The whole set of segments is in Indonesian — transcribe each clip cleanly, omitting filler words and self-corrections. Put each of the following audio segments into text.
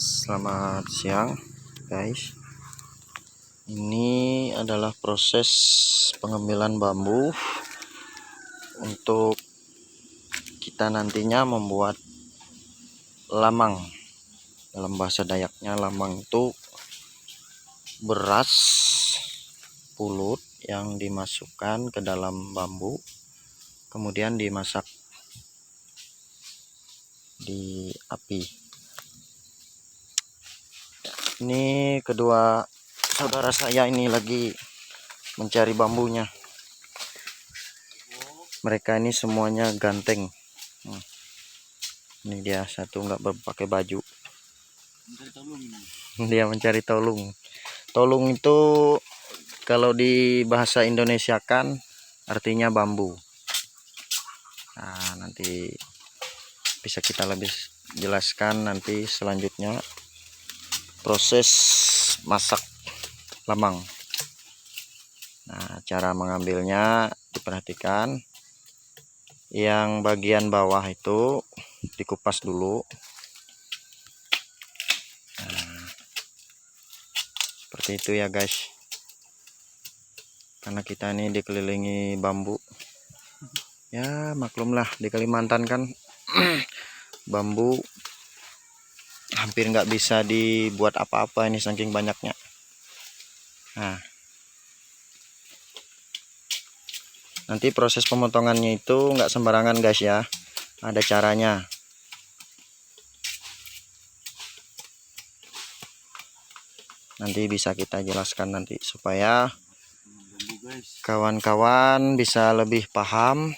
Selamat siang guys. Ini adalah proses pengambilan bambu untuk kita nantinya membuat lamang. Dalam bahasa Dayaknya, lamang itu beras pulut yang dimasukkan ke dalam bambu, kemudian dimasak di api. Ini kedua saudara saya ini lagi mencari bambunya. Mereka ini semuanya ganteng. Ini dia satu nggak berpakai baju. Dia mencari tolung. Tolung itu kalau di bahasa Indonesia kan artinya bambu. Nah, nanti bisa kita lebih jelaskan nanti selanjutnya proses masak lamang. Nah, cara mengambilnya diperhatikan. Yang bagian bawah itu dikupas dulu. Nah, seperti itu ya guys. Karena kita ini dikelilingi bambu. Ya maklumlah, di Kalimantan kan bambu hampir nggak bisa dibuat apa-apa ini saking banyaknya. Nah, nanti proses pemotongannya itu nggak sembarangan guys ya, ada caranya. Nanti bisa kita jelaskan nanti supaya kawan-kawan bisa lebih paham.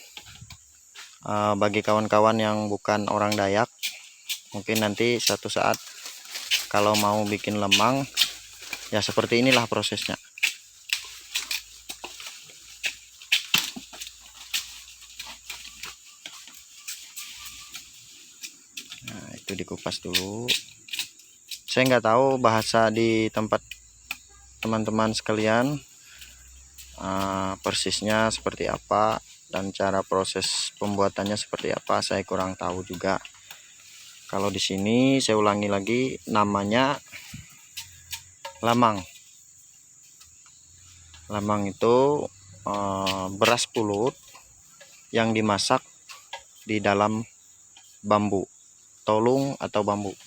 Bagi kawan-kawan yang bukan orang Dayak, mungkin nanti suatu saat kalau mau bikin lemang ya seperti inilah prosesnya. Nah, itu dikupas dulu. Saya nggak tahu bahasa di tempat teman-teman sekalian persisnya seperti apa dan cara proses pembuatannya seperti apa, saya kurang tahu juga. Kalau di sini saya ulangi lagi, namanya lamang. Lamang itu beras pulut yang dimasak di dalam bambu, tolung atau bambu.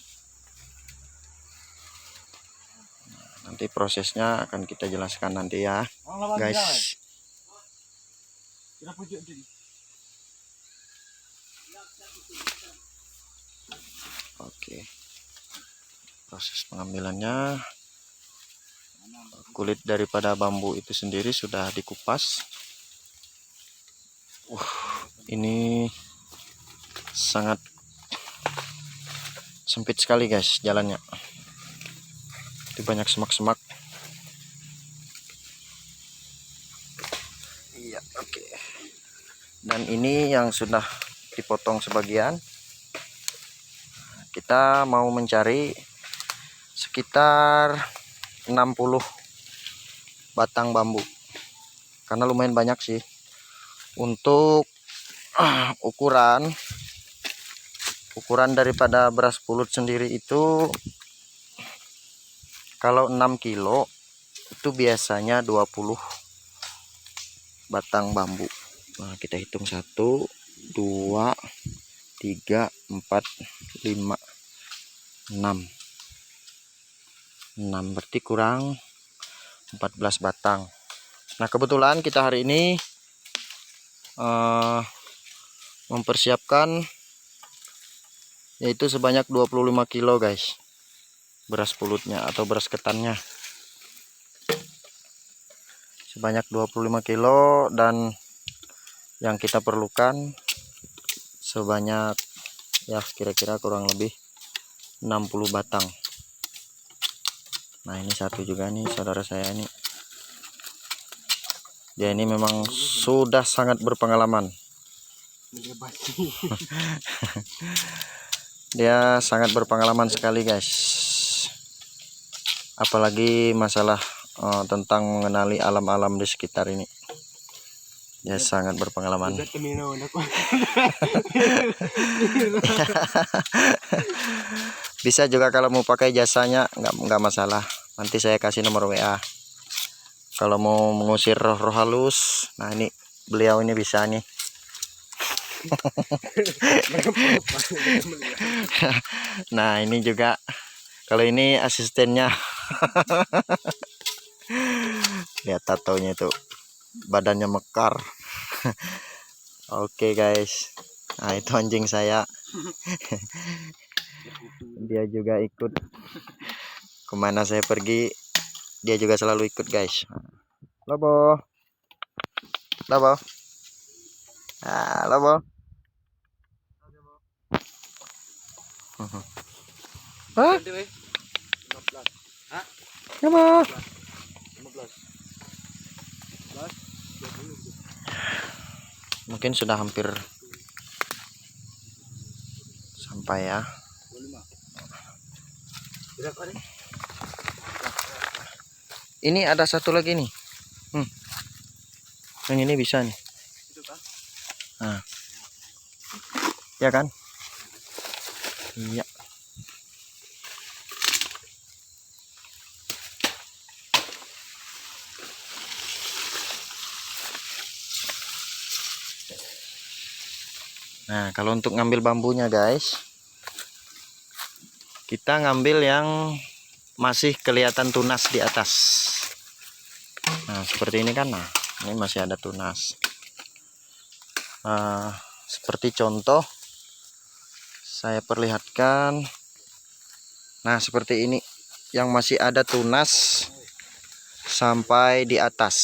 Nanti prosesnya akan kita jelaskan nanti ya guys. Oke, proses pengambilannya, kulit daripada bambu itu sendiri sudah dikupas. Ini sangat sempit sekali guys jalannya, itu banyak semak-semak. Iya, oke. Dan ini yang sudah dipotong sebagian. Kita mau mencari sekitar 60 batang bambu, karena lumayan banyak sih. Untuk ukuran daripada beras pulut sendiri itu kalau 6 kilo itu biasanya 20 batang bambu. Nah, kita hitung 1 2 3 4 5 6 berarti kurang 14 batang. Nah, kebetulan kita hari ini mempersiapkan yaitu sebanyak 25 kilo guys, beras pulutnya atau beras ketannya sebanyak 25 kilo, dan yang kita perlukan sebanyak ya kira-kira kurang lebih 60 batang. Nah, ini satu juga nih saudara saya ini, dia ini memang sudah sangat berpengalaman. Dia sangat berpengalaman sekali guys, apalagi masalah tentang mengenali alam-alam di sekitar ini. Dia sangat berpengalaman. Bisa juga kalau mau pakai jasanya, nggak masalah. Nanti saya kasih nomor WA. Kalau mau mengusir roh-roh halus, nah ini beliau ini bisa nih. Nah ini juga, kalau ini asistennya. Lihat tatonya tuh, badannya mekar. Oke guys, nah itu anjing saya. Dia juga ikut kemana saya pergi, dia juga selalu ikut guys. Lobo, lobo, lobo. Hah? Lobo. Mungkin sudah hampir sampai ya. Ini ada satu lagi nih. Yang ini bisa nih. Nah. Ya kan? Iya. Nah, kalau untuk ngambil bambunya guys, kita ngambil yang masih kelihatan tunas di atas. Nah, seperti ini kan. Nah, ini masih ada tunas. Nah, seperti contoh saya perlihatkan. Nah, seperti ini yang masih ada tunas sampai di atas,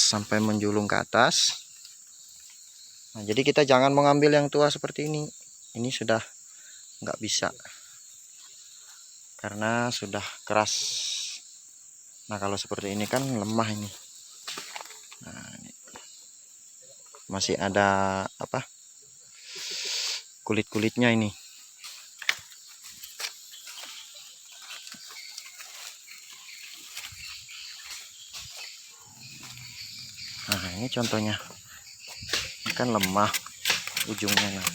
sampai menjulung ke atas. Nah, jadi kita jangan mengambil yang tua seperti ini. Ini sudah nggak bisa karena sudah keras. Nah, kalau seperti ini kan lemah ini. Nah, ini masih ada apa? Kulit-kulitnya ini. Nah, ini contohnya. Ini kan lemah ujungnya. Nah,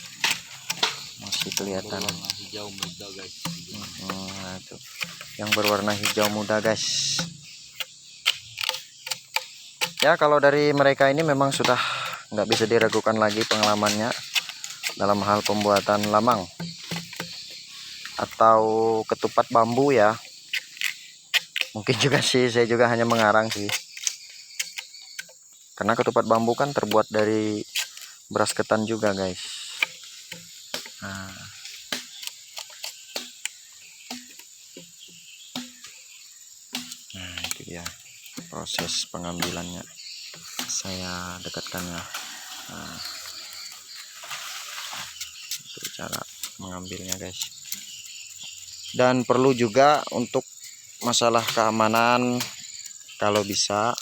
masih kelihatan hijau muda guys. Nah, itu yang berwarna hijau muda guys. Ya, kalau dari mereka ini memang sudah nggak bisa diragukan lagi pengalamannya dalam hal pembuatan lamang atau ketupat bambu ya. Mungkin juga sih saya juga hanya mengarang sih, karena ketupat bambu kan terbuat dari beras ketan juga guys. Nah itu dia proses pengambilannya, saya dekatkan ya. Nah, itu cara mengambilnya guys. Dan perlu juga untuk masalah keamanan, kalau bisa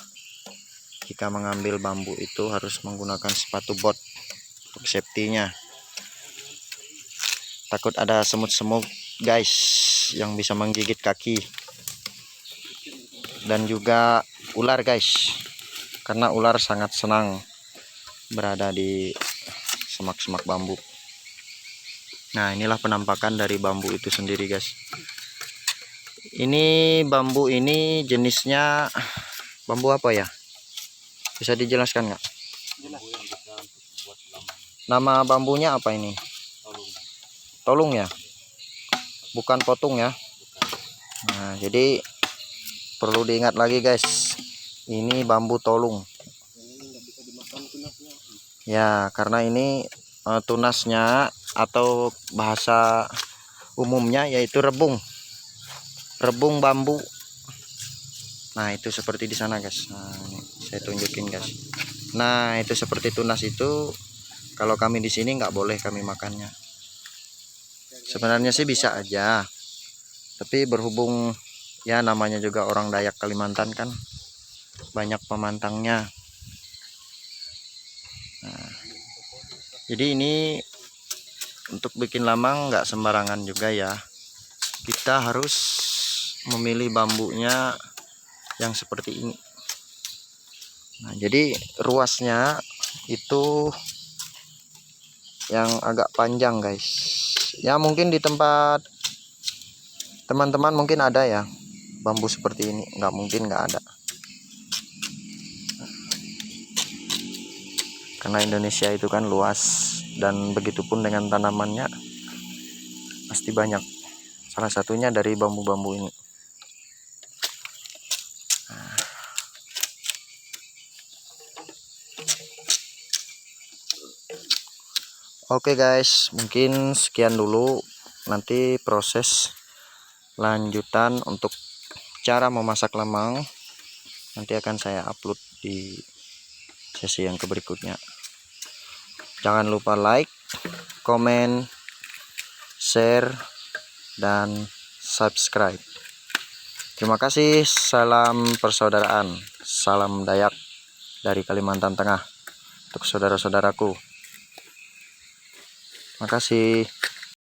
jika mengambil bambu itu harus menggunakan sepatu bot untuk safety-nya. Takut ada semut-semut guys yang bisa menggigit kaki, dan juga ular guys, karena ular sangat senang berada di semak-semak bambu. Nah, inilah penampakan dari bambu itu sendiri guys. Ini bambu ini jenisnya bambu apa ya? Bisa dijelaskan nggak? Nama bambunya apa ini? Tolung ya? Bukan potung ya? Nah, jadi perlu diingat lagi guys, ini bambu tolung ya, karena ini tunasnya atau bahasa umumnya yaitu rebung bambu. Nah itu seperti di sana guys. Nah ini saya tunjukin guys. Nah itu seperti tunas itu, kalau kami di sini nggak boleh kami makannya. Sebenarnya sih bisa aja, tapi berhubung ya namanya juga orang Dayak Kalimantan kan, banyak pemantangnya. Nah, jadi ini untuk bikin lamang nggak sembarangan juga ya. Kita harus memilih bambunya yang seperti ini. Nah, jadi ruasnya itu yang agak panjang guys. Ya mungkin di tempat Teman-teman mungkin ada ya bambu seperti ini, nggak mungkin nggak ada. Karena Indonesia itu kan luas, dan begitupun dengan tanamannya pasti banyak. Salah satunya dari bambu-bambu ini. Oke guys, mungkin sekian dulu. Nanti proses lanjutan untuk cara memasak lemang nanti akan saya upload di sesi yang berikutnya. Jangan lupa like, komen, share, dan subscribe. Terima kasih. Salam persaudaraan, salam Dayak dari Kalimantan Tengah untuk saudara-saudaraku. Terima kasih.